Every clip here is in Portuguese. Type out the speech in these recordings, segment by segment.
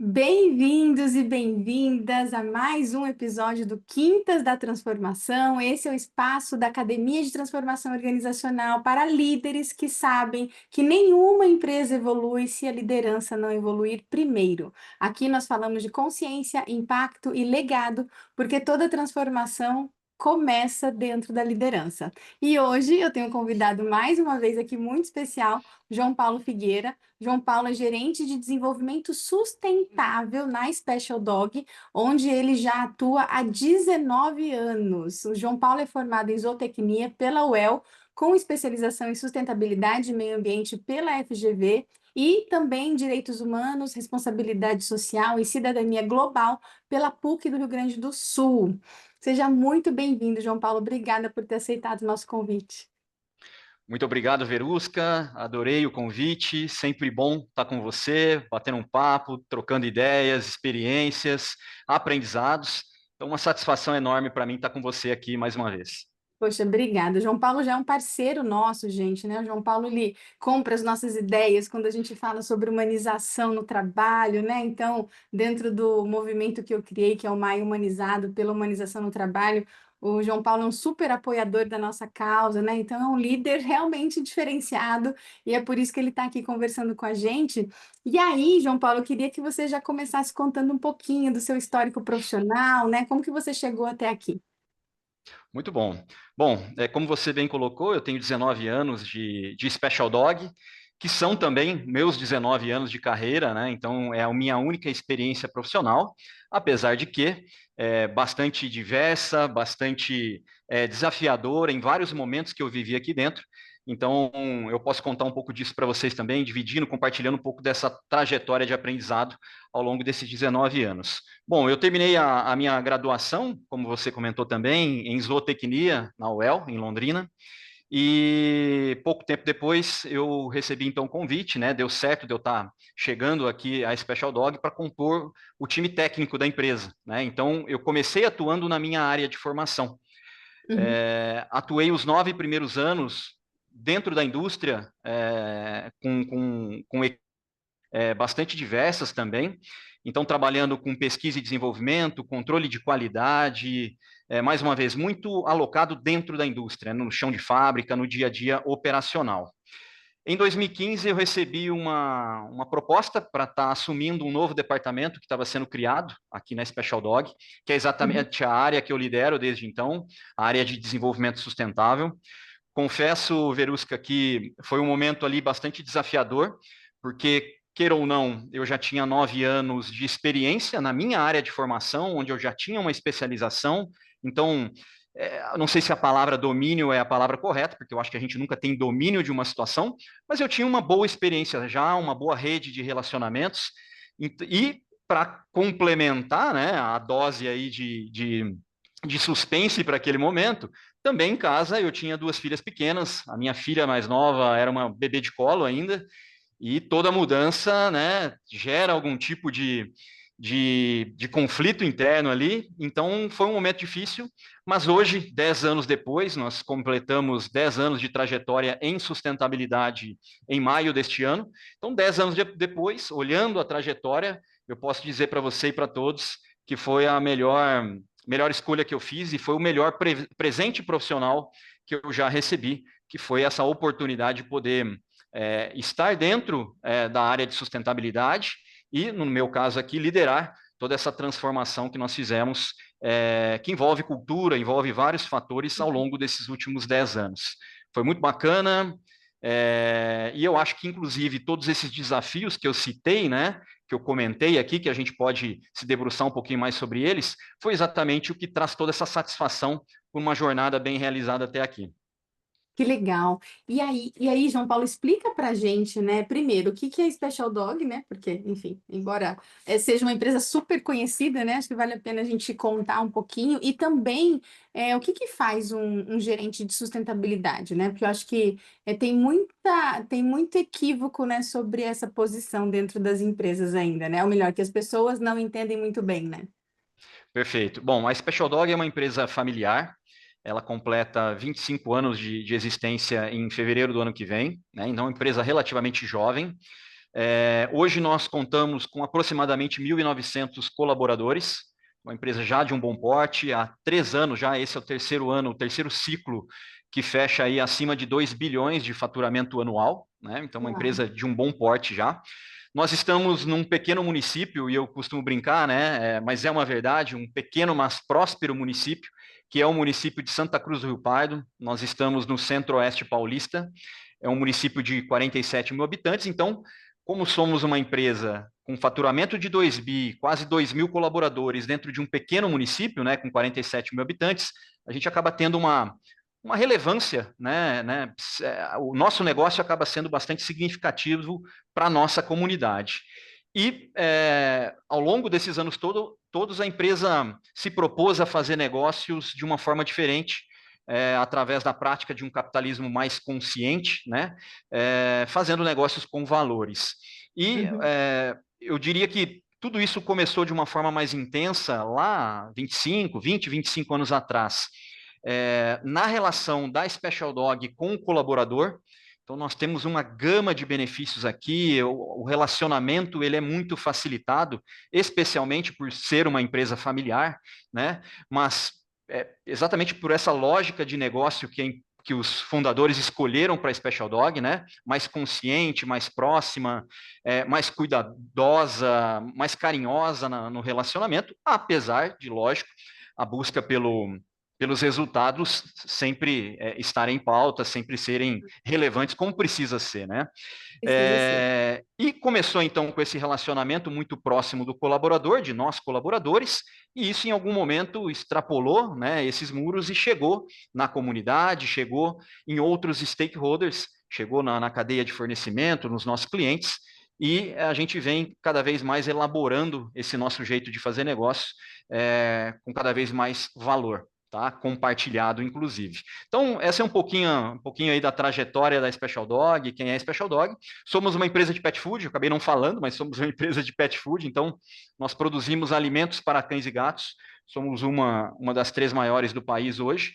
Bem-vindos e bem-vindas a mais um episódio do Quintas da Transformação. Esse é o espaço da Academia de Transformação Organizacional para líderes que sabem que nenhuma empresa evolui se a liderança não evoluir primeiro. Aqui nós falamos de consciência, impacto e legado, porque toda transformação começa dentro da liderança. E hoje eu tenho um convidado mais uma vez aqui muito especial, João Paulo Figueira. João Paulo é gerente de desenvolvimento sustentável na Special Dog, onde ele já atua há 19 anos. O João Paulo é formado em zootecnia pela UEL, com especialização em sustentabilidade e meio ambiente pela FGV e também em direitos humanos, responsabilidade social e cidadania global pela PUC do Rio Grande do Sul. Seja muito bem-vindo, João Paulo. Obrigada por ter aceitado o nosso convite. Muito obrigado, Verusca. Adorei o convite. Sempre bom estar com você, batendo um papo, trocando ideias, experiências, aprendizados. Então, uma satisfação enorme para mim estar com você aqui mais uma vez. Poxa, obrigada. O João Paulo já é um parceiro nosso, gente, né? O João Paulo, ele compra as nossas ideias quando a gente fala sobre humanização no trabalho, né? Então, dentro do movimento que eu criei, que é o MAI Humanizado, pela humanização no trabalho, o João Paulo é um super apoiador da nossa causa, né? Então, é um líder realmente diferenciado e é por isso que ele está aqui conversando com a gente. E aí, João Paulo, eu queria que você já começasse contando um pouquinho do seu histórico profissional, né? Como que você chegou até aqui? Muito bom. Bom, como você bem colocou, eu tenho 19 anos de Special Dog, que são também meus 19 anos de carreira, né? Então, é a minha única experiência profissional, apesar de que é bastante diversa, bastante desafiadora em vários momentos que eu vivi aqui dentro. Então, eu posso contar um pouco disso para vocês também, dividindo, compartilhando um pouco dessa trajetória de aprendizado ao longo desses 19 anos. Bom, eu terminei a minha graduação, como você comentou também, em zootecnia, na UEL, em Londrina, e pouco tempo depois eu recebi então um convite, né? Deu certo de eu estar chegando aqui à Special Dog para compor o time técnico da empresa, né? Então eu comecei atuando na minha área de formação. Uhum. Atuei os 9 primeiros anos dentro da indústria, com bastante diversas também. Então, trabalhando com pesquisa e desenvolvimento, controle de qualidade, mais uma vez, muito alocado dentro da indústria, no chão de fábrica, no dia a dia operacional. Em 2015, eu recebi uma proposta para estar assumindo um novo departamento que estava sendo criado aqui na Special Dog, que é Uhum. exatamente a área que eu lidero desde então, a área de desenvolvimento sustentável. Confesso, Verusca, que foi um momento ali bastante desafiador, porque, queira ou não, eu já tinha 9 anos de experiência na minha área de formação, onde eu já tinha uma especialização. Então, não sei se a palavra domínio é a palavra correta, porque eu acho que a gente nunca tem domínio de uma situação, mas eu tinha uma boa experiência já, uma boa rede de relacionamentos, e para complementar, né, a dose aí de suspense para aquele momento, também em casa eu tinha duas filhas pequenas, a minha filha mais nova era uma bebê de colo ainda, e toda mudança, né, gera algum tipo de conflito interno ali, então foi um momento difícil, mas hoje, 10 anos depois, nós completamos 10 anos de trajetória em sustentabilidade em maio deste ano, então 10 anos depois, olhando a trajetória, eu posso dizer para você e para todos que foi a melhor escolha que eu fiz e foi o melhor presente profissional que eu já recebi, que foi essa oportunidade de poder estar dentro da área de sustentabilidade e, no meu caso aqui, liderar toda essa transformação que nós fizemos, que envolve cultura, envolve vários fatores ao longo desses últimos 10 anos. Foi muito bacana, e eu acho que, inclusive, todos esses desafios que eu citei, né, que eu comentei aqui, que a gente pode se debruçar um pouquinho mais sobre eles, foi exatamente o que traz toda essa satisfação por uma jornada bem realizada até aqui. Que legal. E aí, João Paulo, explica pra gente, né? Primeiro, o que que é Special Dog, né? Porque, enfim, embora seja uma empresa super conhecida, né? Acho que vale a pena a gente contar um pouquinho. E também o que que faz um gerente de sustentabilidade, né? Porque eu acho que tem muito equívoco, né, sobre essa posição dentro das empresas ainda, né? Ou melhor, que as pessoas não entendem muito bem, né? Perfeito. Bom, a Special Dog é uma empresa familiar. Ela completa 25 anos de existência em fevereiro do ano que vem, né? Então, é uma empresa relativamente jovem. Hoje nós contamos com aproximadamente 1.900 colaboradores, uma empresa já de um bom porte, há 3 anos já, esse é o terceiro ano, o terceiro ciclo que fecha aí acima de 2 bilhões de faturamento anual, né? Então, uma Uau. empresa de um bom porte já. Nós estamos num pequeno município, e eu costumo brincar, né? Mas é uma verdade, um pequeno, mas próspero município, que é o município de Santa Cruz do Rio Pardo. Nós estamos no centro-oeste paulista, é um município de 47 mil habitantes, então, como somos uma empresa com faturamento de 2 bi, quase 2 mil colaboradores dentro de um pequeno município, né, com 47 mil habitantes, a gente acaba tendo uma relevância, né? O nosso negócio acaba sendo bastante significativo para a nossa comunidade. E ao longo desses anos todos, a empresa se propôs a fazer negócios de uma forma diferente, através da prática de um capitalismo mais consciente, né? Fazendo negócios com valores. E Uhum. eu diria que tudo isso começou de uma forma mais intensa lá 25 anos atrás, na relação da Special Dog com o colaborador. Então, nós temos uma gama de benefícios aqui, o relacionamento ele é muito facilitado, especialmente por ser uma empresa familiar, né? Mas exatamente por essa lógica de negócio que os fundadores escolheram para a Special Dog, né? Mais consciente, mais próxima, mais cuidadosa, mais carinhosa no relacionamento, apesar de, lógico, a busca pelos resultados sempre estarem em pauta, sempre serem relevantes, como precisa ser, né? Precisa ser. E começou então com esse relacionamento muito próximo do colaborador, de nós colaboradores, e isso em algum momento extrapolou, né, esses muros e chegou na comunidade, chegou em outros stakeholders, chegou na cadeia de fornecimento, nos nossos clientes, e a gente vem cada vez mais elaborando esse nosso jeito de fazer negócio, com cada vez mais valor. Tá? Compartilhado, inclusive. Então, essa é um pouquinho aí da trajetória da Special Dog, quem é a Special Dog. Somos uma empresa de pet food, eu acabei não falando, mas somos uma empresa de pet food, então nós produzimos alimentos para cães e gatos, somos uma das 3 maiores do país hoje.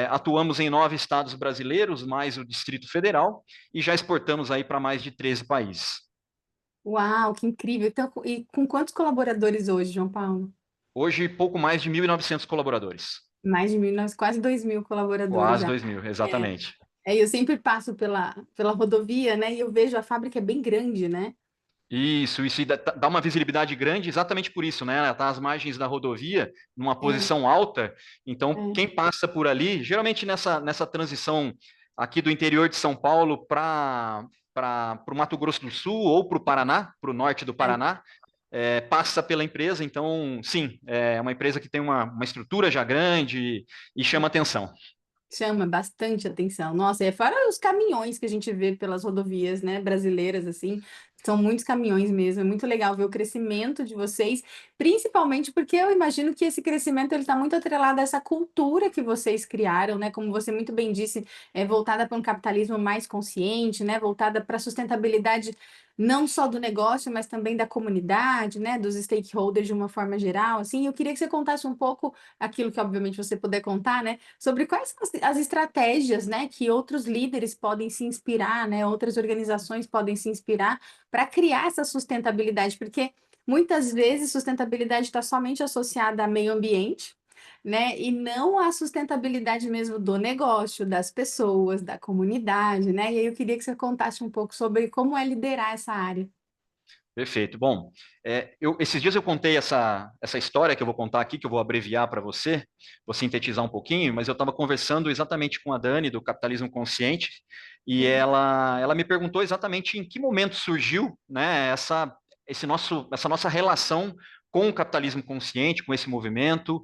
Atuamos em 9 estados brasileiros, mais o Distrito Federal, e já exportamos aí para mais de 13 países. Uau, que incrível. Então, e com quantos colaboradores hoje, João Paulo? Hoje, pouco mais de 1.900 colaboradores. Mais de 1.000, quase 2.000 colaboradores Quase já. 2.000, É, exatamente. eu sempre passo pela rodovia, né? E eu vejo a fábrica é bem grande, né? Isso dá uma visibilidade grande exatamente por isso, né? Ela está às margens da rodovia, numa É, posição alta, então é. quem passa por ali, geralmente nessa transição aqui do interior de São Paulo para o Mato Grosso do Sul ou para o Paraná, para o norte do É. Paraná, passa pela empresa, então sim, é uma empresa que tem uma estrutura já grande e chama atenção. Chama bastante atenção. Nossa, fora os caminhões que a gente vê pelas rodovias, né, brasileiras, assim, são muitos caminhões mesmo. É muito legal ver o crescimento de vocês, principalmente porque eu imagino que esse crescimento ele está muito atrelado a essa cultura que vocês criaram, né? Como você muito bem disse, é voltada para um capitalismo mais consciente, né? Voltada para a sustentabilidade não só do negócio, mas também da comunidade, né? Dos stakeholders de uma forma geral. Assim, eu queria que você contasse um pouco aquilo que, obviamente, você puder contar, né? Sobre quais são as estratégias, né, que outros líderes podem se inspirar, né, outras organizações podem se inspirar para criar essa sustentabilidade, porque muitas vezes sustentabilidade está somente associada a meio ambiente, né, e não à sustentabilidade mesmo do negócio, das pessoas, da comunidade, né? E aí eu queria que você contasse um pouco sobre como é liderar essa área. Perfeito. Bom, esses dias eu contei essa história que eu vou contar aqui, que eu vou abreviar para você, vou sintetizar um pouquinho, mas eu estava conversando exatamente com a Dani, do Capitalismo Consciente, e Uhum. ela me perguntou exatamente em que momento surgiu, né, essa nossa relação com o capitalismo consciente, com esse movimento,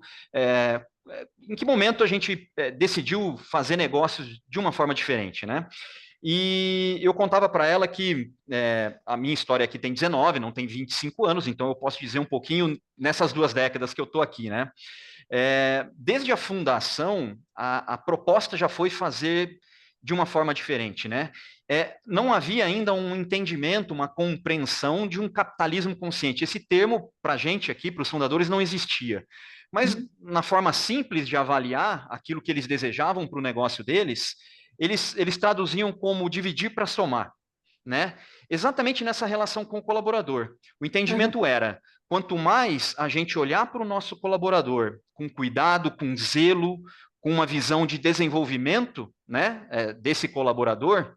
em que momento a gente decidiu fazer negócios de uma forma diferente, né? E eu contava para ela que a minha história aqui tem 19, não tem 25 anos, então eu posso dizer um pouquinho nessas 2 décadas que eu estou aqui, né? Desde a fundação, a proposta já foi fazer de uma forma diferente, né? Não havia ainda um entendimento, uma compreensão de um capitalismo consciente. Esse termo, para a gente aqui, para os fundadores, não existia. Mas, Uhum. na forma simples de avaliar aquilo que eles desejavam para o negócio deles, eles traduziam como dividir para somar, né? exatamente nessa relação com o colaborador. O Uhum. entendimento era, quanto mais a gente olhar para o nosso colaborador com cuidado, com zelo, com uma visão de desenvolvimento, né, desse colaborador,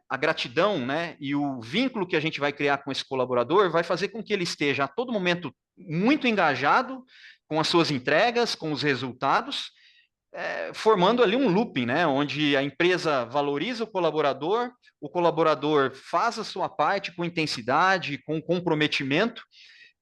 a gratidão, né, e o vínculo que a gente vai criar com esse colaborador vai fazer com que ele esteja a todo momento muito engajado com as suas entregas, com os resultados, formando ali um looping, né, onde a empresa valoriza o colaborador faz a sua parte com intensidade, com comprometimento.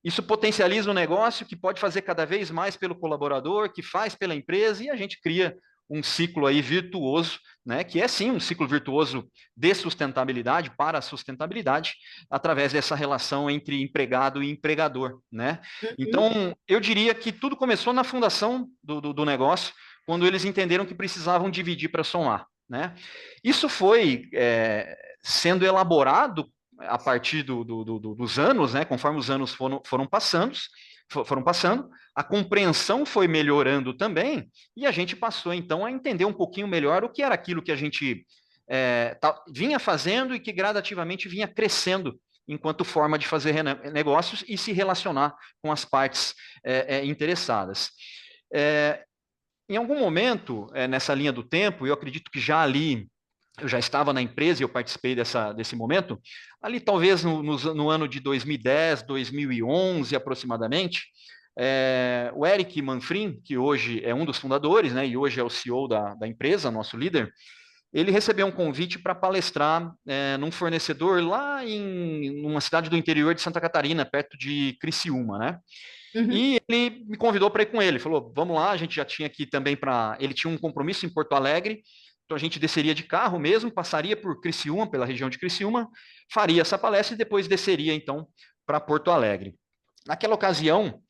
Isso potencializa o negócio, que pode fazer cada vez mais pelo colaborador, que faz pela empresa, e a gente cria um ciclo aí virtuoso, né, que é sim um ciclo virtuoso de sustentabilidade para a sustentabilidade, através dessa relação entre empregado e empregador, né? Uhum. Então, eu diria que tudo começou na fundação do negócio, quando eles entenderam que precisavam dividir para somar, né? Isso foi sendo elaborado a partir dos anos, né, conforme os anos foram passando, a compreensão foi melhorando também, e a gente passou então a entender um pouquinho melhor o que era aquilo que a gente vinha fazendo e que gradativamente vinha crescendo enquanto forma de fazer negócios e se relacionar com as partes interessadas. Em algum momento, nessa linha do tempo, eu acredito que já ali eu já estava na empresa e eu participei desse momento, ali talvez no ano de 2010, 2011 aproximadamente, o Eric Manfrim, que hoje é um dos fundadores, né, e hoje é o CEO da empresa, nosso líder, ele recebeu um convite para palestrar num fornecedor lá em uma cidade do interior de Santa Catarina, perto de Criciúma, né? Uhum. E ele me convidou para ir com ele. Falou: vamos lá, a gente já tinha aqui também para. Ele tinha um compromisso em Porto Alegre, então a gente desceria de carro mesmo, passaria por Criciúma, pela região de Criciúma, faria essa palestra e depois desceria então para Porto Alegre. Naquela ocasião,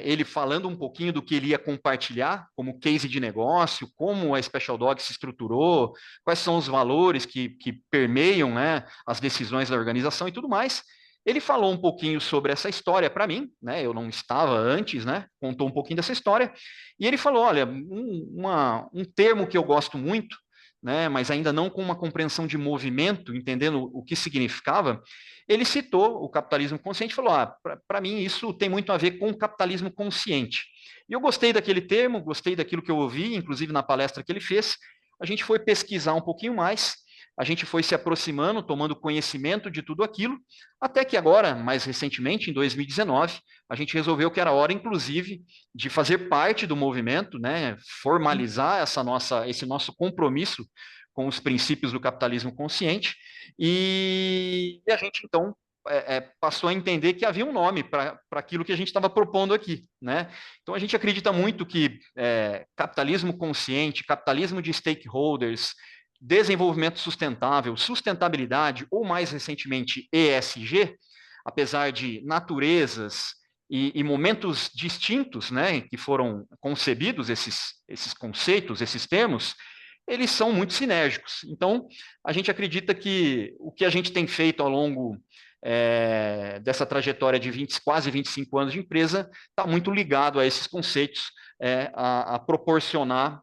ele falando um pouquinho do que ele ia compartilhar como case de negócio, como a Special Dog se estruturou, quais são os valores que permeiam, né, as decisões da organização e tudo mais. Ele falou um pouquinho sobre essa história para mim, né? Eu não estava antes, né? Contou um pouquinho dessa história e ele falou: olha, um termo que eu gosto muito, né? Mas ainda não com uma compreensão de movimento, entendendo o que significava. Ele citou o capitalismo consciente e falou: para mim isso tem muito a ver com o capitalismo consciente. E eu gostei daquele termo, gostei daquilo que eu ouvi, inclusive na palestra que ele fez. A gente foi pesquisar um pouquinho mais, a gente foi se aproximando, tomando conhecimento de tudo aquilo, até que agora, mais recentemente, em 2019, a gente resolveu que era hora, inclusive, de fazer parte do movimento, né, formalizar esse nosso compromisso com os princípios do capitalismo consciente, e a gente, então, passou a entender que havia um nome para aquilo que a gente estava propondo aqui, né? Então a gente acredita muito que capitalismo consciente, capitalismo de stakeholders, desenvolvimento sustentável, sustentabilidade ou mais recentemente ESG, apesar de naturezas e momentos distintos, né, que foram concebidos esses conceitos, esses termos, eles são muito sinérgicos. Então, a gente acredita que o que a gente tem feito ao longo dessa trajetória de quase 25 anos de empresa está muito ligado a esses conceitos, a proporcionar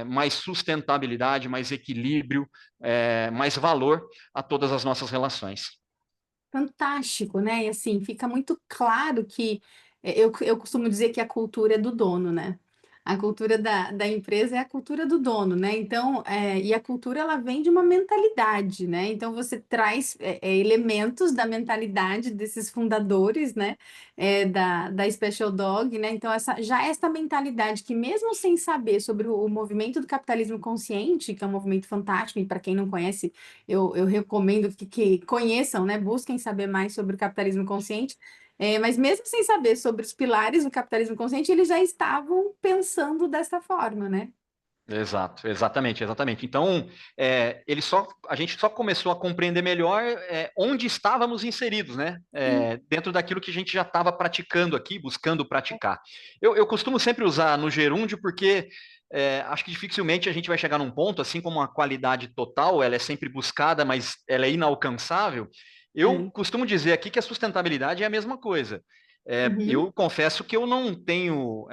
mais sustentabilidade, mais equilíbrio, mais valor a todas as nossas relações. Fantástico, né? E assim, fica muito claro que eu costumo dizer que a cultura é do dono, né? A cultura da empresa é a cultura do dono, né? Então, e a cultura ela vem de uma mentalidade, né? Então você traz elementos da mentalidade desses fundadores, né? Da Special Dog, né? Então, essa mentalidade que, mesmo sem saber sobre o movimento do capitalismo consciente, que é um movimento fantástico, e para quem não conhece, eu recomendo que conheçam, né? Busquem saber mais sobre o capitalismo consciente. Mas mesmo sem saber sobre os pilares do capitalismo consciente, eles já estavam pensando dessa forma, né? Exato, exatamente, exatamente. Então, a gente só começou a compreender melhor onde estávamos inseridos, né? Sim. Dentro daquilo que a gente já estava praticando aqui, buscando praticar. Eu costumo sempre usar no gerúndio porque acho que dificilmente a gente vai chegar num ponto, assim como a qualidade total, ela é sempre buscada, mas ela é inalcançável. Eu É. costumo dizer aqui que a sustentabilidade é a mesma coisa. Uhum. Eu confesso que eu não tenho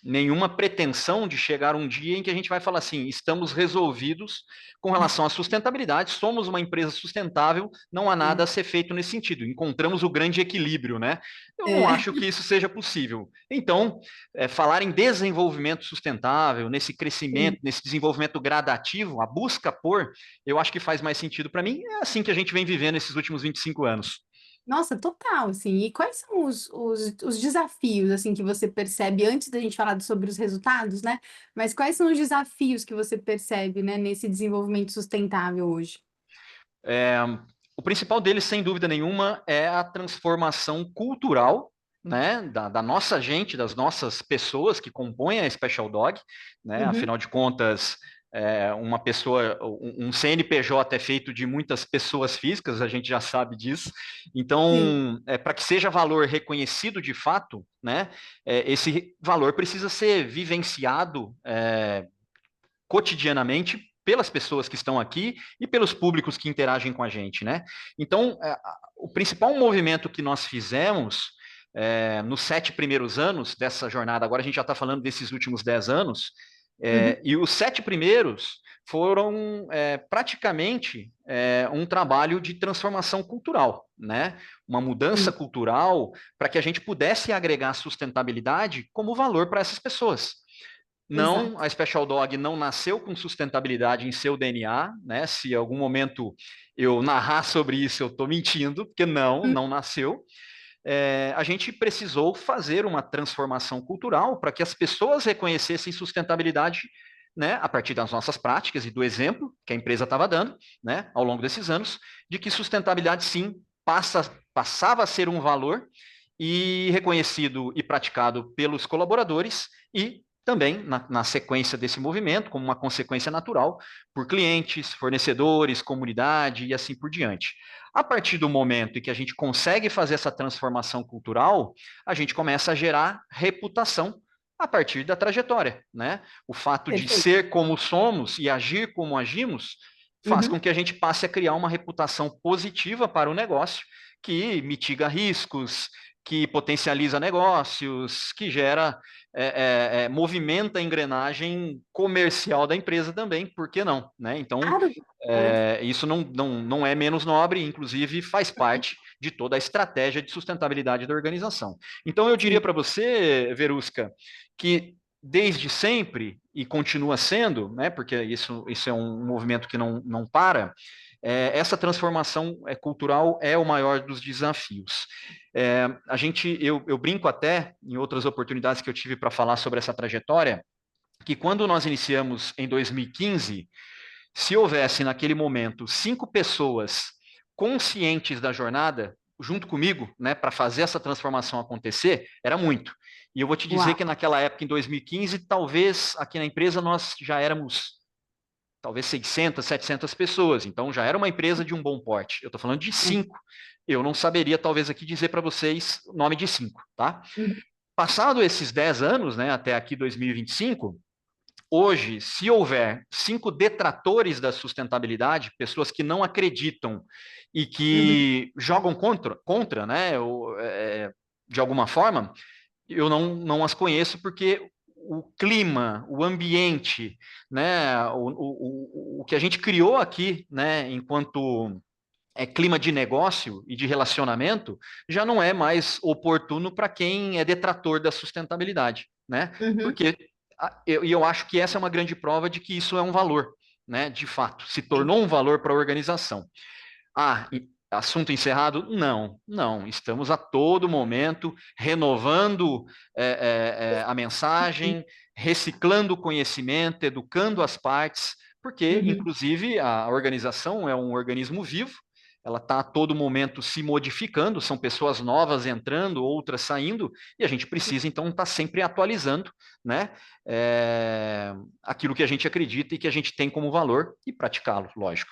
nenhuma pretensão de chegar um dia em que a gente vai falar assim, estamos resolvidos com relação à sustentabilidade, somos uma empresa sustentável, não há nada a ser feito nesse sentido, encontramos o grande equilíbrio, né? Eu não É. acho que isso seja possível. Então, falar em desenvolvimento sustentável, nesse crescimento, Sim. nesse desenvolvimento gradativo, a busca por, eu acho que faz mais sentido para mim, é assim que a gente vem vivendo esses últimos 25 anos. Nossa, total, assim. E quais são os desafios, assim, que você percebe, antes da gente falar sobre os resultados, né? Mas quais são os desafios que você percebe, né, nesse desenvolvimento sustentável hoje? É, o principal deles, sem dúvida nenhuma, é a transformação cultural, né, da nossa gente, das nossas pessoas que compõem a Special Dog, né, Uhum. afinal de contas, uma pessoa, um CNPJ é feito de muitas pessoas físicas, a gente já sabe disso, Sim, então, para que seja valor reconhecido de fato, né, esse valor precisa ser vivenciado, cotidianamente pelas pessoas que estão aqui e pelos públicos que interagem com a gente, né? Então, o principal movimento que nós fizemos nos 7 primeiros anos dessa jornada, agora a gente já está falando desses últimos 10 anos, uhum, e os 7 primeiros foram praticamente um trabalho de transformação cultural, né? Uma mudança sim, cultural para que a gente pudesse agregar sustentabilidade como valor para essas pessoas. Não, exato. a Special Dog não nasceu com sustentabilidade em seu DNA, né? Se em algum momento eu narrar sobre isso, eu estou mentindo, porque Hum, não nasceu. A gente precisou fazer uma transformação cultural para que as pessoas reconhecessem sustentabilidade, né, a partir das nossas práticas e do exemplo que a empresa estava dando, né, ao longo desses anos, de que sustentabilidade sim passava a ser um valor e reconhecido e praticado pelos colaboradores e também na sequência desse movimento, como uma consequência natural, por clientes, fornecedores, comunidade e assim por diante. A partir do momento em que a gente consegue fazer essa transformação cultural, a gente começa a gerar reputação a partir da trajetória, né? O fato de perfeito. ser como somos e agir como agimos faz com Uhum. que a gente passe a criar uma reputação positiva para o negócio, que mitiga riscos, que potencializa negócios, que gera, movimenta a engrenagem comercial da empresa também, por que não? Né? Então, Claro, claro. isso não é menos nobre, inclusive faz parte de toda a estratégia de sustentabilidade da organização. Então, eu diria Sim. para você, Verusca, que desde sempre, e continua sendo, né, porque isso é um movimento que não para, essa transformação cultural é o maior dos desafios. Eu brinco até, em outras oportunidades que eu tive para falar sobre essa trajetória, que quando nós iniciamos em 2015, se houvesse naquele momento 5 pessoas conscientes da jornada, junto comigo, né, para fazer essa transformação acontecer, era muito. E eu vou te dizer Uau. que naquela época, em 2015, talvez aqui na empresa nós já éramos talvez 600, 700 pessoas. Então já era uma empresa de um bom porte. Eu estou falando de É. 5. Eu não saberia talvez aqui dizer para vocês o nome de 5, tá? Uhum. Passado esses 10 anos, né, até aqui 2025, hoje, se houver 5 detratores da sustentabilidade, pessoas que não acreditam e Uhum. que jogam contra, né, de alguma forma, eu não as conheço porque o clima, o ambiente, né, o que a gente criou aqui, né, enquanto clima de negócio e de relacionamento, já não é mais oportuno para quem é detrator da sustentabilidade, né? Uhum. Porque eu acho que essa é uma grande prova de que isso é um valor, né? De fato, se Sim. tornou um valor para a organização. Assunto encerrado? Não. Estamos a todo momento renovando a mensagem, reciclando o conhecimento, educando as partes, porque, Uhum. inclusive, a organização é um organismo vivo, ela está a todo momento se modificando, são pessoas novas entrando, outras saindo, e a gente precisa, então, estar sempre atualizando, né, aquilo que a gente acredita e que a gente tem como valor e praticá-lo, lógico.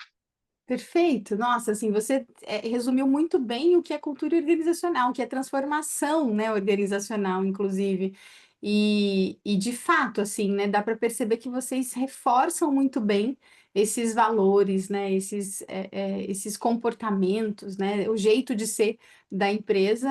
Perfeito. Nossa, assim, você resumiu muito bem o que é cultura organizacional, o que é transformação, né, organizacional, inclusive. E de fato, assim, né, dá para perceber que vocês reforçam muito bem esses valores, né? Esses comportamentos, né? O jeito de ser da empresa,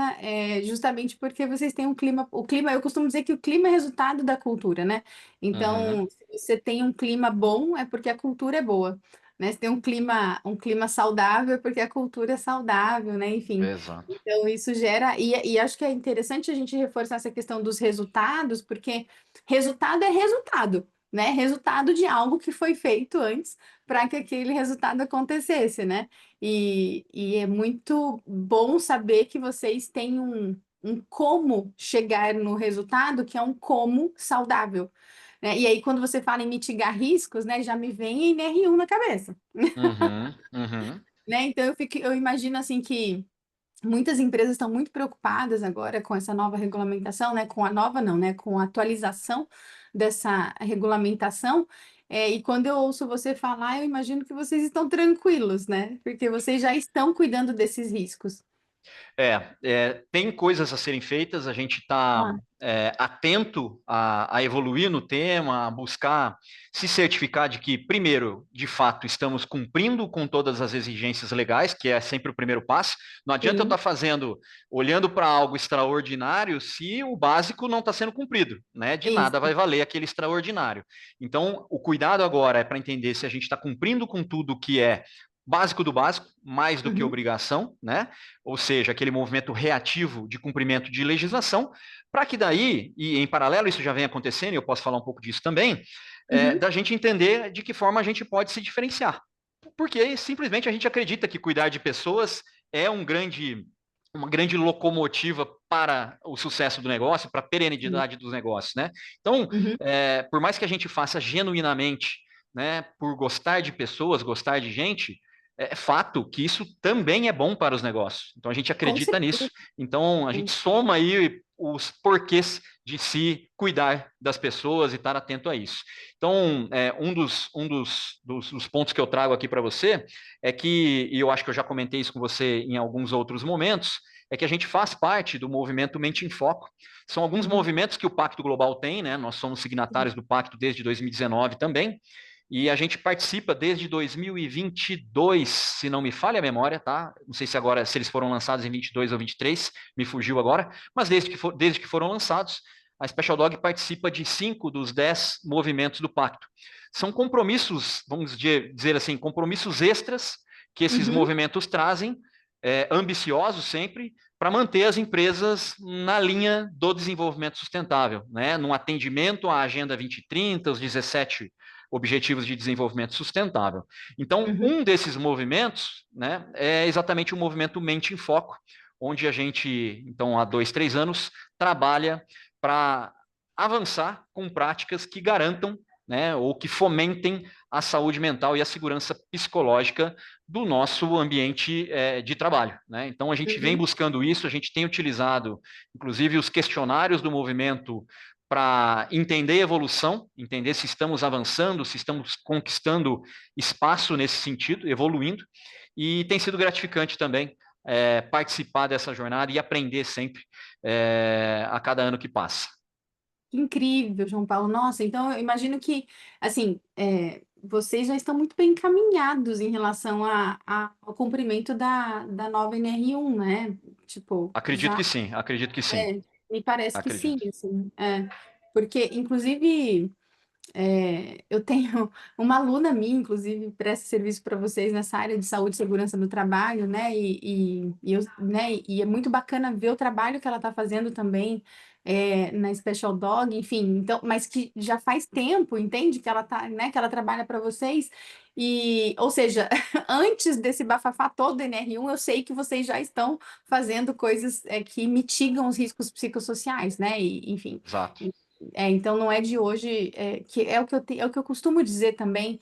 justamente porque vocês têm um clima. O clima, eu costumo dizer que o clima é resultado da cultura, né? Uhum, Então, se você tem um clima bom, é porque a cultura é boa. Né? Se tem um clima saudável, é porque a cultura é saudável, né? Enfim, exato. então isso gera, e acho que é interessante a gente reforçar essa questão dos resultados, porque resultado é resultado, né? Resultado de algo que foi feito antes para que aquele resultado acontecesse, né? E é muito bom saber que vocês têm um como chegar no resultado, que é um como saudável. Né? E aí, quando você fala em mitigar riscos, né, já me vem a NR1 na cabeça, Uhum, uhum. né? Então eu imagino assim que muitas empresas estão muito preocupadas agora com essa nova regulamentação, né? Com a nova não, né? Com a atualização dessa regulamentação. E quando eu ouço você falar, eu imagino que vocês estão tranquilos, né? Porque vocês já estão cuidando desses riscos. Tem coisas a serem feitas, a gente está Ah, atento a evoluir no tema, a buscar se certificar de que, primeiro, de fato, estamos cumprindo com todas as exigências legais, que é sempre o primeiro passo. Não adianta eu estar sim, olhando para algo extraordinário se o básico não está sendo cumprido, né? De nada isso. vai valer aquele extraordinário. Então, o cuidado agora é para entender se a gente está cumprindo com tudo que é básico do básico, mais do que Uhum, obrigação, né? Ou seja, aquele movimento reativo de cumprimento de legislação, para que daí, e em paralelo isso já vem acontecendo, e eu posso falar um pouco disso também, uhum, da gente entender de que forma a gente pode se diferenciar. Porque simplesmente a gente acredita que cuidar de pessoas é uma grande locomotiva para o sucesso do negócio, para a sim, perenidade dos negócios, né? Então, uhum, por mais que a gente faça genuinamente, né, por gostar de pessoas, gostar de gente, é fato que isso também é bom para os negócios. Então a gente com acredita certeza. nisso. Então a gente soma aí os porquês de se cuidar das pessoas e estar atento a isso. Então, dos pontos que eu trago aqui para você é que, e eu acho que eu já comentei isso com você em alguns outros momentos, é que a gente faz parte do movimento Mente em Foco. São alguns Uhum, movimentos que o Pacto Global tem, né? Nós somos signatários do Pacto desde 2019 também. E a gente participa desde 2022, se não me falha a memória, tá? Não sei se agora, se eles foram lançados em 22 ou 23, me fugiu agora, mas desde que foram lançados, a Special Dog participa de 5 dos 10 movimentos do pacto. São compromissos, vamos dizer assim, compromissos extras que esses uhum, movimentos trazem, ambiciosos sempre, para manter as empresas na linha do desenvolvimento sustentável, né? No atendimento à Agenda 2030, os 17 Objetivos de Desenvolvimento Sustentável. Então, uhum, um desses movimentos, né, é exatamente o movimento Mente em Foco, onde a gente, então, há 2, 3 anos, trabalha para avançar com práticas que garantam, né, ou que fomentem a saúde mental e a segurança psicológica do nosso ambiente de trabalho. Né? Então, a gente vem uhum. buscando isso, a gente tem utilizado, inclusive, os questionários do movimento para entender a evolução, entender se estamos avançando, se estamos conquistando espaço nesse sentido, evoluindo, e tem sido gratificante também participar dessa jornada e aprender sempre a cada ano que passa. Incrível, João Paulo. Nossa, então eu imagino que, assim, vocês já estão muito bem encaminhados em relação ao cumprimento da nova NR1, né? Tipo, Acredito já que sim, acredito que sim, me parece que sim, acredito. assim, porque, inclusive. Eu tenho uma aluna minha, inclusive, presta serviço para vocês nessa área de saúde e segurança do trabalho, né? E é muito bacana ver o trabalho que ela está fazendo também na Special Dog, enfim, então, mas que já faz tempo, entende? Que ela tá, né? Que ela trabalha para vocês. Ou seja, antes desse bafafá todo do NR1, eu sei que vocês já estão fazendo coisas que mitigam os riscos psicossociais, né? Enfim. Exato. Então não é de hoje, que é o que é o que eu costumo dizer também.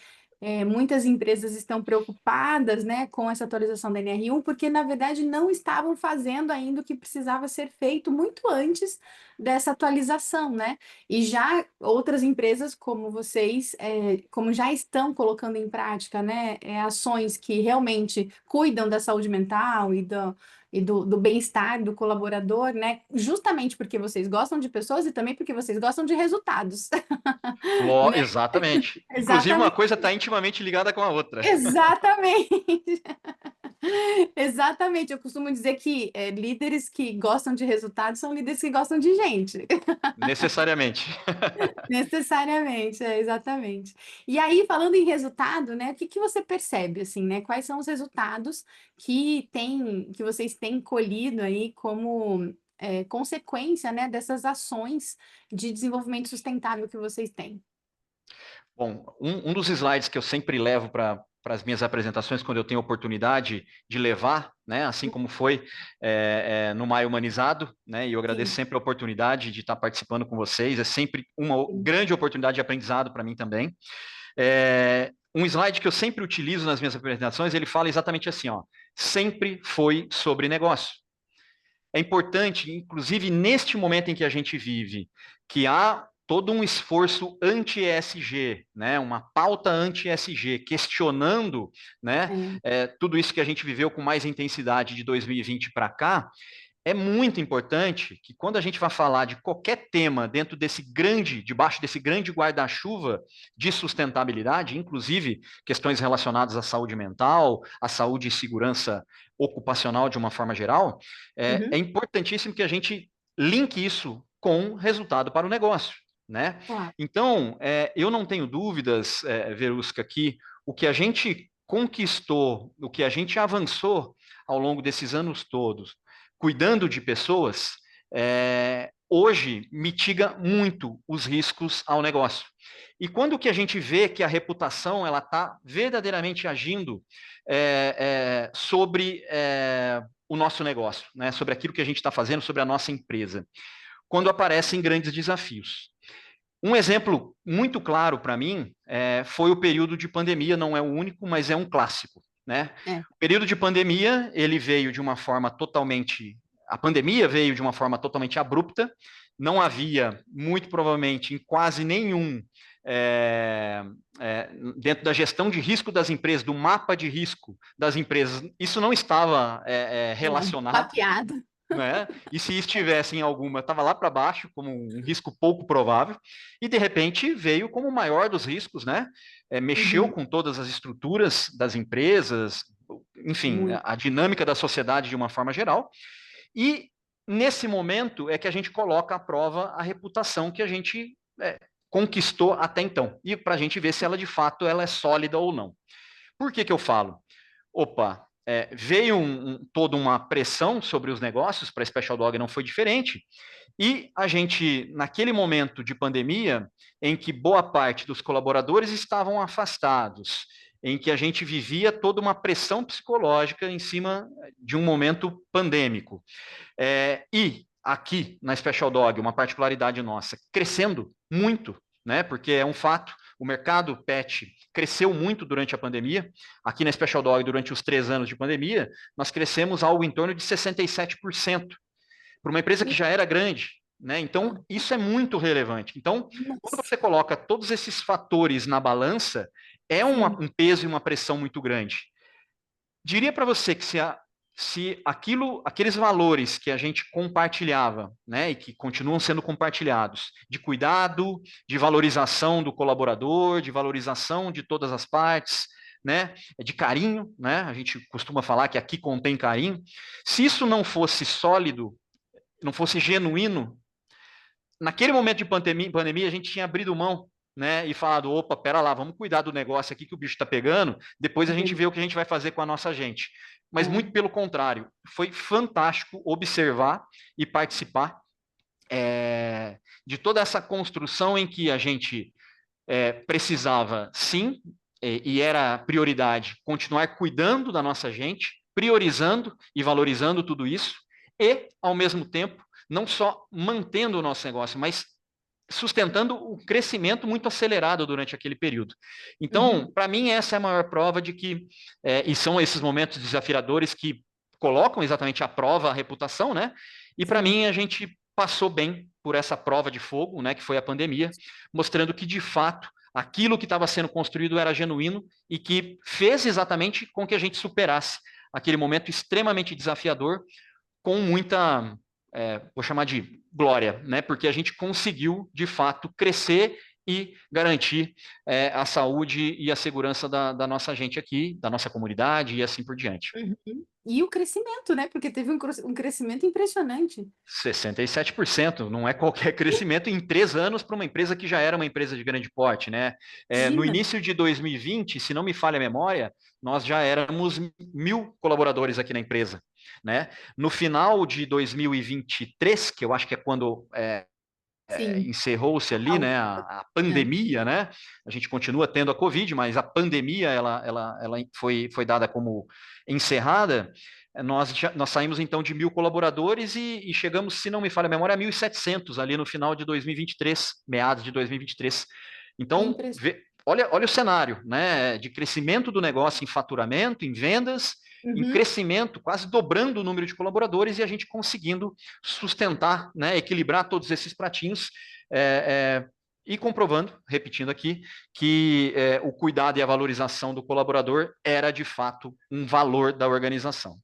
Muitas empresas estão preocupadas, né, com essa atualização da NR1, porque na verdade não estavam fazendo ainda o que precisava ser feito muito antes dessa atualização, né? E já outras empresas como vocês, como já estão colocando em prática, né, ações que realmente cuidam da saúde mental e do bem-estar do colaborador, né? Justamente porque vocês gostam de pessoas e também porque vocês gostam de resultados, né? Exatamente. Inclusive, uma Exatamente, coisa está intimamente ligada com a outra, exatamente. Exatamente, eu costumo dizer que líderes que gostam de resultados são líderes que gostam de gente. necessariamente. Necessariamente, exatamente. E aí, falando em resultado, né, o que que você percebe, assim, né? Quais são os resultados que vocês têm colhido aí como consequência, né, dessas ações de desenvolvimento sustentável que vocês têm? Bom, um dos slides que eu sempre levo para as minhas apresentações, quando eu tenho oportunidade de levar, né, assim como foi no Maio Humanizado, né, e eu agradeço Sim, sempre a oportunidade de estar participando com vocês, é sempre uma sim. grande oportunidade de aprendizado para mim também. Um slide que eu sempre utilizo nas minhas apresentações, ele fala exatamente assim, ó, sempre foi sobre negócio. É importante, inclusive neste momento em que a gente vive, que há todo um esforço anti-ESG, né, uma pauta anti-ESG, questionando, né, É. tudo isso que a gente viveu com mais intensidade de 2020 para cá. É muito importante que quando a gente vai falar de qualquer tema debaixo desse grande guarda-chuva de sustentabilidade, inclusive questões relacionadas à saúde mental, à saúde e segurança ocupacional de uma forma geral, é Uhum, importantíssimo que a gente linke isso com resultado para o negócio, né? claro. Então, eu não tenho dúvidas, Verusca, que o que a gente conquistou, o que a gente avançou ao longo desses anos todos, cuidando de pessoas, hoje mitiga muito os riscos ao negócio. E quando que a gente vê que a reputação ela está verdadeiramente agindo sobre o nosso negócio, né? Sobre aquilo que a gente está fazendo, sobre a nossa empresa, quando aparecem grandes desafios. Um exemplo muito claro para mim foi o período de pandemia, não é o único, mas é um clássico, né? É. O período de pandemia, ele veio de uma forma totalmente, a pandemia veio de uma forma totalmente abrupta, não havia, muito provavelmente, em quase nenhum, é, dentro da gestão de risco das empresas, do mapa de risco das empresas, isso não estava relacionado, Mapeado. né? E se estivesse em alguma, estava lá para baixo, como um risco pouco provável, e de repente veio como o maior dos riscos, né? Mexeu Uhum, com todas as estruturas das empresas, enfim, muito. a dinâmica da sociedade de uma forma geral, e nesse momento é que a gente coloca à prova a reputação que a gente conquistou até então, e para a gente ver se ela de fato ela é sólida ou não. Por que que eu falo? Opa, veio toda uma pressão sobre os negócios, para a Special Dog não foi diferente, e a gente, naquele momento de pandemia, em que boa parte dos colaboradores estavam afastados, em que a gente vivia toda uma pressão psicológica em cima de um momento pandêmico. E aqui na Special Dog, uma particularidade nossa, crescendo muito, né? Porque é um fato, o mercado pet cresceu muito durante a pandemia. Aqui na Special Dog, durante os 3 anos de pandemia, nós crescemos algo em torno de 67%, para uma empresa que já era grande. Né? Então, isso é muito relevante. Então, quando Nossa, você coloca todos esses fatores na balança, é sim. um peso e uma pressão muito grande. Diria para você que se aqueles valores que a gente compartilhava, né, e que continuam sendo compartilhados, de cuidado, de valorização do colaborador, de valorização de todas as partes, né, de carinho, né, a gente costuma falar que aqui contém carinho. Se isso não fosse sólido, não fosse genuíno, naquele momento de pandemia, a gente tinha abrido mão, né, e falado, opa, pera lá, vamos cuidar do negócio aqui que o bicho está pegando, depois a gente vê o que a gente vai fazer com a nossa gente. Mas É. muito pelo contrário, foi fantástico observar e participar de toda essa construção em que a gente precisava, sim, e era prioridade, continuar cuidando da nossa gente, priorizando e valorizando tudo isso, e, ao mesmo tempo, não só mantendo o nosso negócio, mas sustentando o crescimento muito acelerado durante aquele período. Uhum, Então, para mim, essa é a maior prova de que, e são esses momentos desafiadores que colocam exatamente à prova a reputação, né? E para sim. mim, a gente passou bem por essa prova de fogo, né, que foi a pandemia, mostrando que, de fato, aquilo que estava sendo construído era genuíno e que fez exatamente com que a gente superasse aquele momento extremamente desafiador, com muita, vou chamar de glória, né? Porque a gente conseguiu, de fato, crescer e garantir a saúde e a segurança da nossa gente aqui, da nossa comunidade e assim por diante. Uhum. E o crescimento, né? Porque teve um crescimento impressionante. 67% não é qualquer crescimento em 3 anos para uma empresa que já era uma empresa de grande porte, né? No Imagina. início de 2020, se não me falha a memória, nós já éramos 1.000 colaboradores aqui na empresa, né? No final de 2023, que eu acho que é quando Sim. encerrou-se ali, né, a É. pandemia, né? A gente continua tendo a Covid, mas a pandemia ela foi dada como encerrada. Nós saímos então de 1.000 colaboradores e chegamos, se não me falha a memória, a 1.700 ali no final de 2023, meados de 2023. Então, Impressionante. olha o cenário, né, de crescimento do negócio em faturamento, em vendas, em Uhum. crescimento, quase dobrando o número de colaboradores e a gente conseguindo sustentar, né, equilibrar todos esses pratinhos e comprovando, repetindo aqui, que o cuidado e a valorização do colaborador era de fato um valor da organização.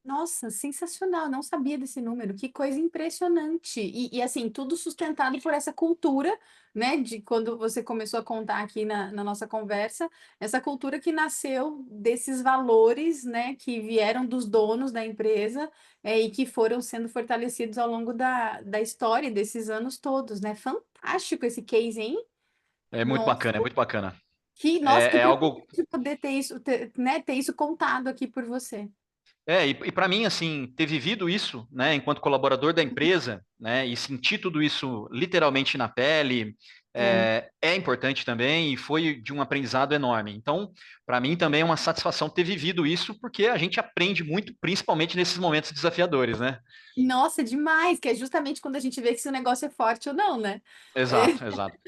Nossa, sensacional, não sabia desse número, que coisa impressionante. Assim, tudo sustentado por essa cultura, né, de quando você começou a contar aqui na nossa conversa, essa cultura que nasceu desses valores, né, que vieram dos donos da empresa, e que foram sendo fortalecidos ao longo da história desses anos todos, né? Fantástico esse case, hein? É muito Nossa, bacana, é muito bacana. nossa, que É algo. privilégio poder ter isso, né, ter isso contado aqui por você. E para mim, assim, ter vivido isso, né, enquanto colaborador da empresa, né, e sentir tudo isso literalmente na pele, É. é importante também e foi de um aprendizado enorme. Então, para mim também é uma satisfação ter vivido isso, porque a gente aprende muito, principalmente nesses momentos desafiadores, né? Nossa, demais, que é justamente quando a gente vê que se o negócio é forte ou não, né? É, Exato, exato,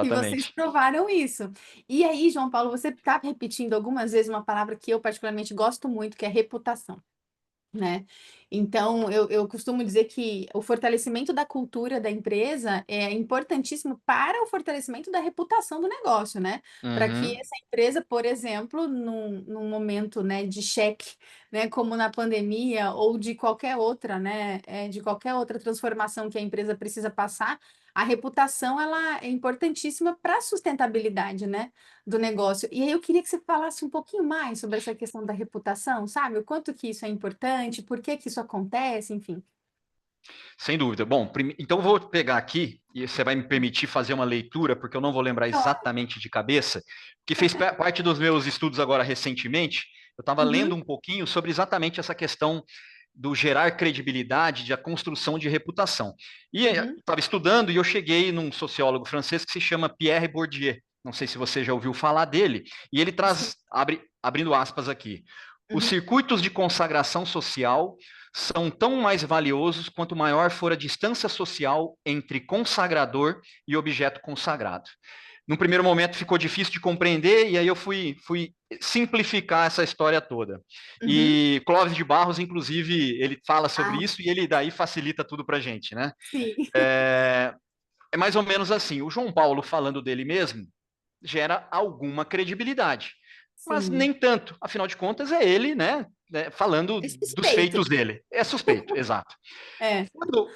e vocês exatamente. provaram isso. E aí, João Paulo, você está repetindo algumas vezes uma palavra que eu particularmente gosto muito, que é reputação, né? Então, eu costumo dizer que o fortalecimento da cultura da empresa é importantíssimo para o fortalecimento da reputação do negócio, né? Para que Uhum. essa empresa, por exemplo, num momento, né, de cheque, né, como na pandemia ou de qualquer outra, né, de qualquer outra transformação que a empresa precisa passar, a reputação ela é importantíssima para a sustentabilidade, né, do negócio. E aí eu queria que você falasse um pouquinho mais sobre essa questão da reputação, sabe? O quanto que isso é importante, por que que isso acontece, enfim. Sem dúvida. Bom, então eu vou pegar aqui e você vai me permitir fazer uma leitura, porque eu não vou lembrar Claro. exatamente de cabeça, que fez parte dos meus estudos agora recentemente. Eu estava lendo Uhum, um pouquinho sobre exatamente essa questão do gerar credibilidade, da construção de reputação. E uhum, estava estudando e eu cheguei num sociólogo francês que se chama Pierre Bourdieu. Não sei se você já ouviu falar dele. E ele sim, traz, abrindo aspas aqui, os uhum, circuitos de consagração social são tão mais valiosos quanto maior for a distância social entre consagrador e objeto consagrado. Num primeiro momento ficou difícil de compreender, e aí eu fui simplificar essa história toda. uhum. E Clóvis de Barros, inclusive, ele fala sobre Ah, isso e ele daí facilita tudo para a gente, né? sim, É, é mais ou menos assim, o João Paulo falando dele mesmo gera alguma credibilidade, mas sim. nem tanto, afinal de contas é ele, né, falando É dos suspeito. feitos dele. É suspeito, exato. É.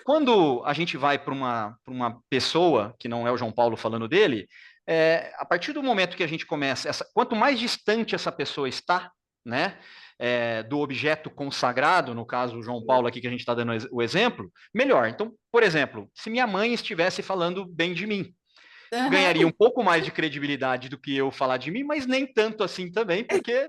Quando a gente vai para uma pessoa, que não é o João Paulo falando dele, a partir do momento que a gente começa, quanto mais distante essa pessoa está, né, do objeto consagrado, no caso o João Paulo aqui que a gente está dando o exemplo, melhor. Então, por exemplo, se minha mãe estivesse falando bem de mim, ganharia um Aham. pouco mais de credibilidade do que eu falar de mim, mas nem tanto assim também, porque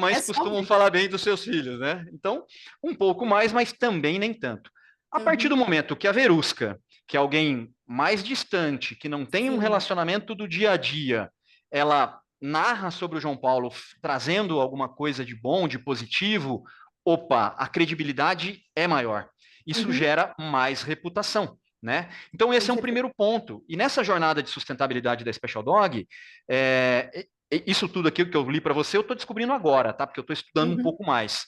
É mamães só costumam ver. falar bem dos seus filhos, né? Então, um pouco mais, mas também nem tanto. A partir do Uhum, momento que a Verusca, que é alguém mais distante, que não tem um sim, relacionamento do dia a dia, ela narra sobre o João Paulo trazendo alguma coisa de bom, de positivo, opa, a credibilidade é maior. Isso uhum, gera mais reputação. Né? Então, com esse é um certeza. primeiro ponto. E nessa jornada de sustentabilidade da Special Dog, isso tudo aqui que eu li para você, eu estou descobrindo agora, tá? Porque eu estou estudando um Uhum, pouco mais.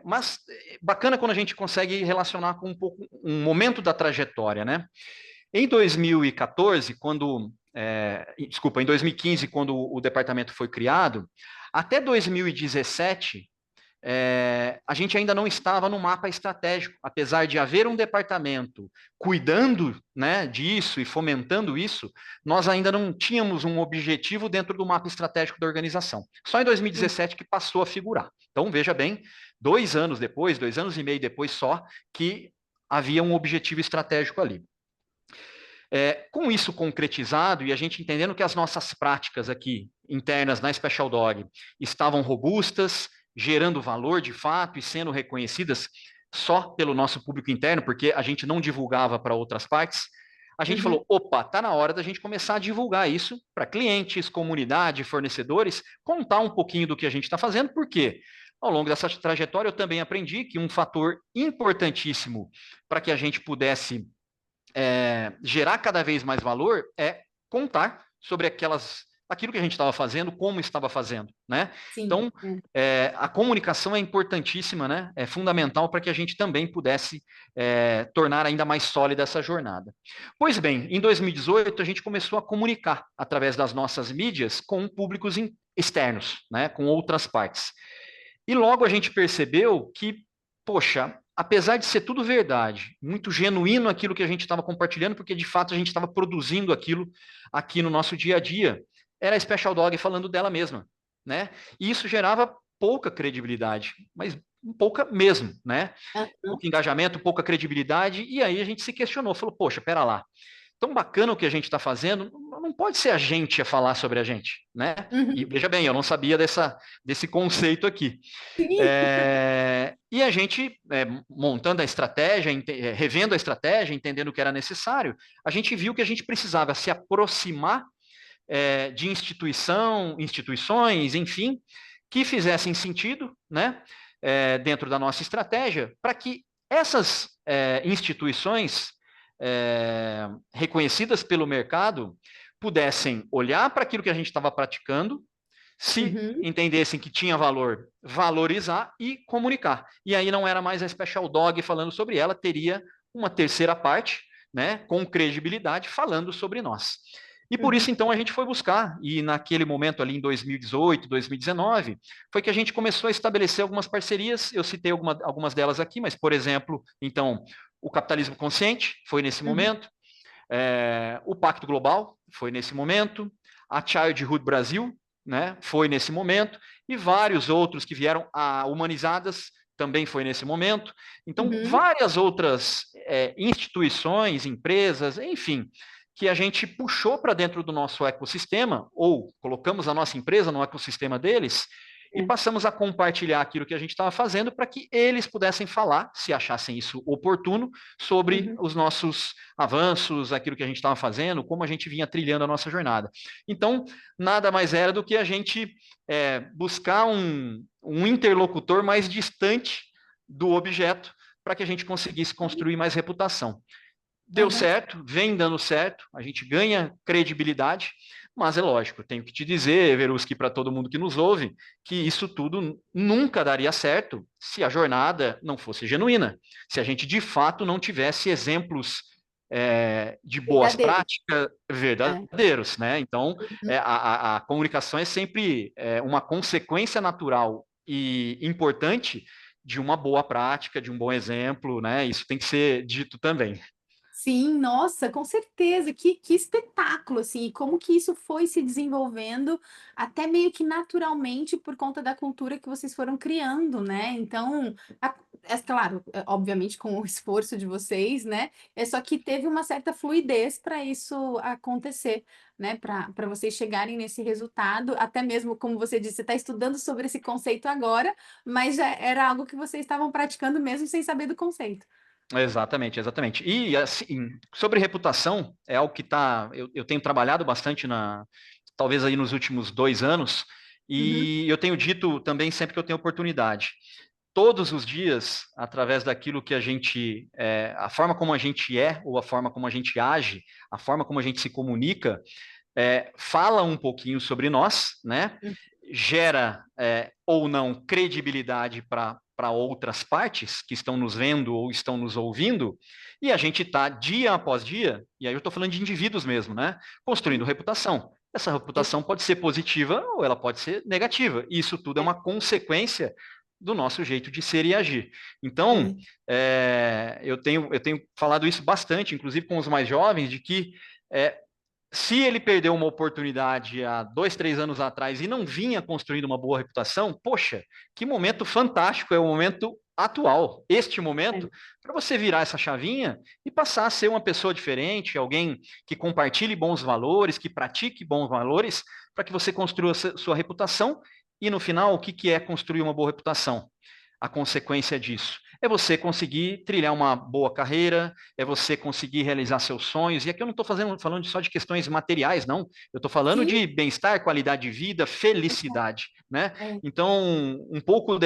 Mas bacana quando a gente consegue relacionar com um pouco um momento da trajetória, né? Em 2014, desculpa, em 2015, quando o departamento foi criado, até 2017 a gente ainda não estava no mapa estratégico, apesar de haver um departamento cuidando, né, disso e fomentando isso, nós ainda não tínhamos um objetivo dentro do mapa estratégico da organização. Só em 2017 que passou a figurar. Então, veja bem, 2 anos depois, 2 anos e meio depois só, que havia um objetivo estratégico ali. Com isso concretizado e a gente entendendo que as nossas práticas aqui internas na Special Dog estavam robustas, gerando valor de fato e sendo reconhecidas só pelo nosso público interno, porque a gente não divulgava para outras partes, a gente falou, opa, está na hora da gente começar a divulgar isso para clientes, comunidade, fornecedores, contar um pouquinho do que a gente está fazendo, porque ao longo dessa trajetória eu também aprendi que um fator importantíssimo para que a gente pudesse gerar cada vez mais valor é contar sobre aquilo que a gente estava fazendo, como estava fazendo, né? Sim. Então, a comunicação é importantíssima, né? É fundamental para que a gente também pudesse tornar ainda mais sólida essa jornada. Pois bem, em 2018 a gente começou a comunicar através das nossas mídias com públicos externos, né? Com outras partes. E logo a gente percebeu que, poxa, apesar de ser tudo verdade, muito genuíno aquilo que a gente estava compartilhando, porque de fato a gente estava produzindo aquilo aqui no nosso dia a dia, era a Special Dog falando dela mesma, né? E isso gerava pouca credibilidade, mas pouca mesmo, né? Pouco engajamento, pouca credibilidade, e aí a gente se questionou, falou, poxa, pera lá, tão bacana o que a gente está fazendo, não pode ser a gente a falar sobre a gente, né? E veja bem, eu não sabia desse conceito aqui. Sim. E a gente, montando a estratégia, revendo a estratégia, entendendo o que era necessário, a gente viu que a gente precisava se aproximar de instituições, enfim, que fizessem sentido, né, dentro da nossa estratégia, para que essas instituições reconhecidas pelo mercado pudessem olhar para aquilo que a gente estava praticando, se entendessem que tinha valor, valorizar e comunicar. E aí não era mais a Special Dog falando sobre ela, teria uma terceira parte, né, com credibilidade, falando sobre nós. E por isso, então, a gente foi buscar, e naquele momento ali em 2018, 2019, foi que a gente começou a estabelecer algumas parcerias, eu citei algumas delas aqui, mas, por exemplo, então, o Capitalismo Consciente foi nesse momento, o Pacto Global foi nesse momento, a Childhood Brasil, né, foi nesse momento, e vários outros que vieram, a Humanizadas também foi nesse momento. Então, várias outras instituições, empresas, enfim, que a gente puxou para dentro do nosso ecossistema, ou colocamos a nossa empresa no ecossistema deles, e passamos a compartilhar aquilo que a gente estava fazendo para que eles pudessem falar, se achassem isso oportuno, sobre os nossos avanços, aquilo que a gente estava fazendo, como a gente vinha trilhando a nossa jornada. Então, nada mais era do que a gente buscar um interlocutor mais distante do objeto para que a gente conseguisse construir mais reputação. Deu certo, vem dando certo, a gente ganha credibilidade, mas é lógico, tenho que te dizer, Veruski, para todo mundo que nos ouve, que isso tudo nunca daria certo se a jornada não fosse genuína, se a gente de fato não tivesse exemplos de boas práticas verdadeiros, né? Então, a comunicação é sempre uma consequência natural e importante de uma boa prática, de um bom exemplo, né? Isso tem que ser dito também. Sim, nossa, com certeza, que espetáculo, assim, e como que isso foi se desenvolvendo até meio que naturalmente por conta da cultura que vocês foram criando, né? Então, claro, obviamente com o esforço de vocês, né? É só que teve uma certa fluidez para isso acontecer, né? Para vocês chegarem nesse resultado, até mesmo como você disse, você está estudando sobre esse conceito agora, mas já era algo que vocês estavam praticando mesmo sem saber do conceito. Exatamente, exatamente. E assim, sobre reputação, é algo que eu tenho trabalhado bastante talvez aí nos últimos 2 anos, e eu tenho dito também sempre que eu tenho oportunidade. Todos os dias, através daquilo que a forma como a gente ou a forma como a gente age, a forma como a gente se comunica, fala um pouquinho sobre nós, né? Gera ou não credibilidade para outras partes que estão nos vendo ou estão nos ouvindo, e a gente está dia após dia, e aí eu estou falando de indivíduos mesmo, né? Construindo reputação. Essa reputação pode ser positiva ou ela pode ser negativa. Isso tudo é uma consequência do nosso jeito de ser e agir. Então, É. eu tenho falado isso bastante, inclusive com os mais jovens, de que é, se ele perdeu uma oportunidade há 2, 3 anos atrás e não vinha construindo uma boa reputação, poxa, que momento fantástico é o momento atual, este momento, para você virar essa chavinha e passar a ser uma pessoa diferente, alguém que compartilhe bons valores, que pratique bons valores, para que você construa sua reputação. E no final, o que que é construir uma boa reputação? A consequência disso é você conseguir trilhar uma boa carreira, é você conseguir realizar seus sonhos. E aqui eu não estou falando só de questões materiais, não. Eu estou falando Sim, de bem-estar, qualidade de vida, felicidade, né? é. Então, um pouco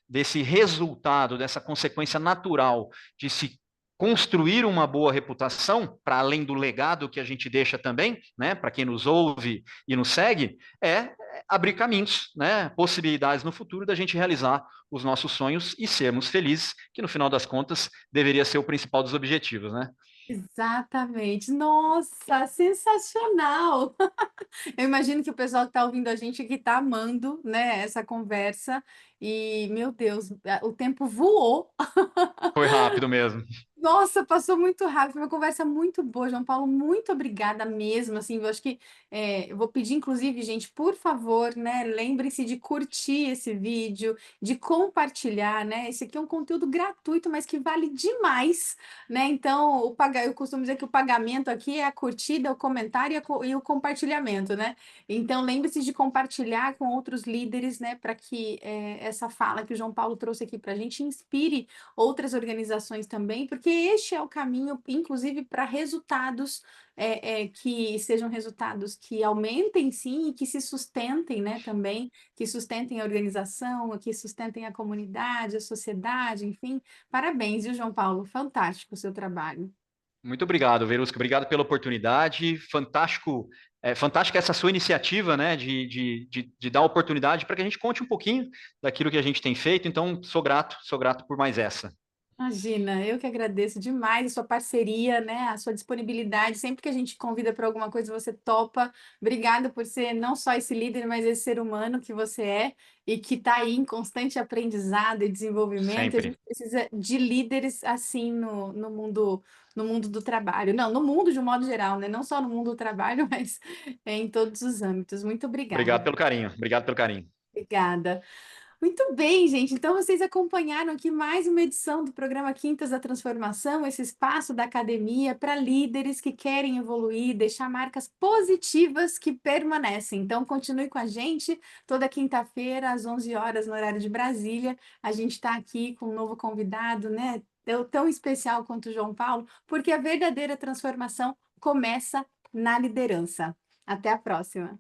desse resultado, dessa consequência natural de se construir uma boa reputação, para além do legado que a gente deixa também, né, para quem nos ouve e nos segue, é abrir caminhos, né, possibilidades no futuro da gente realizar os nossos sonhos e sermos felizes, que no final das contas deveria ser o principal dos objetivos, né? Exatamente. Nossa, sensacional! Eu imagino que o pessoal que está ouvindo a gente aqui está amando, né, essa conversa. E, meu Deus, o tempo voou. Foi rápido mesmo. Nossa, passou muito rápido, foi uma conversa muito boa, João Paulo, muito obrigada mesmo, assim, eu acho que, eu vou pedir inclusive, gente, por favor, né, lembrem-se de curtir esse vídeo, de compartilhar, né, esse aqui é um conteúdo gratuito, mas que vale demais, né, então, eu costumo dizer que o pagamento aqui é a curtida, o comentário e o compartilhamento, né, então lembre-se de compartilhar com outros líderes, né, para que, essa fala que o João Paulo trouxe aqui para a gente inspire outras organizações também, porque este é o caminho, inclusive, para resultados que sejam resultados que aumentem sim e que se sustentem, né, também, que sustentem a organização, que sustentem a comunidade, a sociedade, enfim. Parabéns, viu, João Paulo? Fantástico o seu trabalho. Muito obrigado, Verusca. Obrigado pela oportunidade. Fantástico, fantástica essa sua iniciativa, né, de dar oportunidade para que a gente conte um pouquinho daquilo que a gente tem feito. Então, sou grato por mais essa. Imagina, eu que agradeço demais a sua parceria, né, a sua disponibilidade. Sempre que a gente convida para alguma coisa, você topa. Obrigada por ser não só esse líder, mas esse ser humano que você é e que está aí em constante aprendizado e desenvolvimento. E a Sempre. gente precisa de líderes assim no mundo do trabalho. Não, no mundo de um modo geral, né? Não só no mundo do trabalho, mas em todos os âmbitos. Muito Obrigado obrigada. pelo carinho. Obrigado pelo carinho. Obrigada. Muito bem, gente. Então, vocês acompanharam aqui mais uma edição do programa Quintas da Transformação, esse espaço da academia para líderes que querem evoluir, deixar marcas positivas que permanecem. Então, continue com a gente toda quinta-feira, às 11 horas, no horário de Brasília. A gente está aqui com um novo convidado, né? Tão especial quanto o João Paulo, porque a verdadeira transformação começa na liderança. Até a próxima.